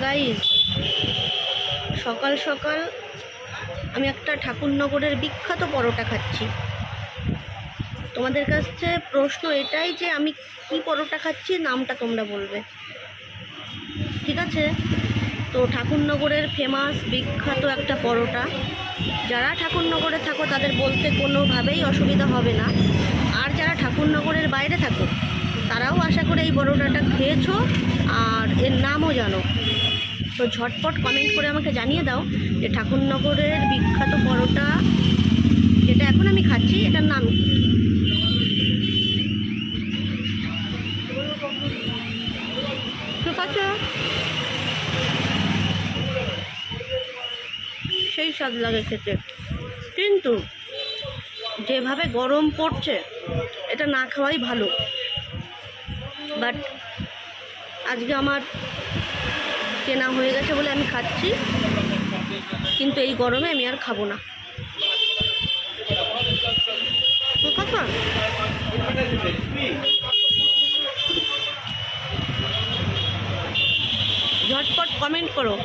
Guys, সকাল সকাল আমি একটা ঠাকুরনগরের বিখ্যাত পরোটা খাচ্ছি। তোমাদের কাছে প্রশ্ন এটাই যে আমি কি পরোটা খাচ্ছি, নামটা তোমরা বলবে, ঠিক আছে? তো ঠাকুরনগরের ফেমাস বিখ্যাত একটা পরোটা, যারা ঠাকুরনগরে থাকো তাদের বলতে কোনোভাবেই অসুবিধা হবে না। আর যারা ঠাকুরনগরের বাইরে থাকো তারাও আশা করে এই পরোটাটা খেয়েছো আর এর নামও জানো। তো ঝটপট কমেন্ট করে আমাকে জানিয়ে দাও যে ঠাকুরনগরের বিখ্যাত পরোটা যেটা এখন আমি খাচ্ছি এটার নাম কি। ঠিক আছে, সেই স্বাদ লাগে খেতে, কিন্তু যেভাবে গরম পড়ছে এটা না খাওয়াই ভালো। বাট আজকে আমার কেনা হয়ে গেছে বলে আমি খাচ্ছি, কিন্তু এই গরমে আমি আর খাবো না। ঝটপট কমেন্ট করো।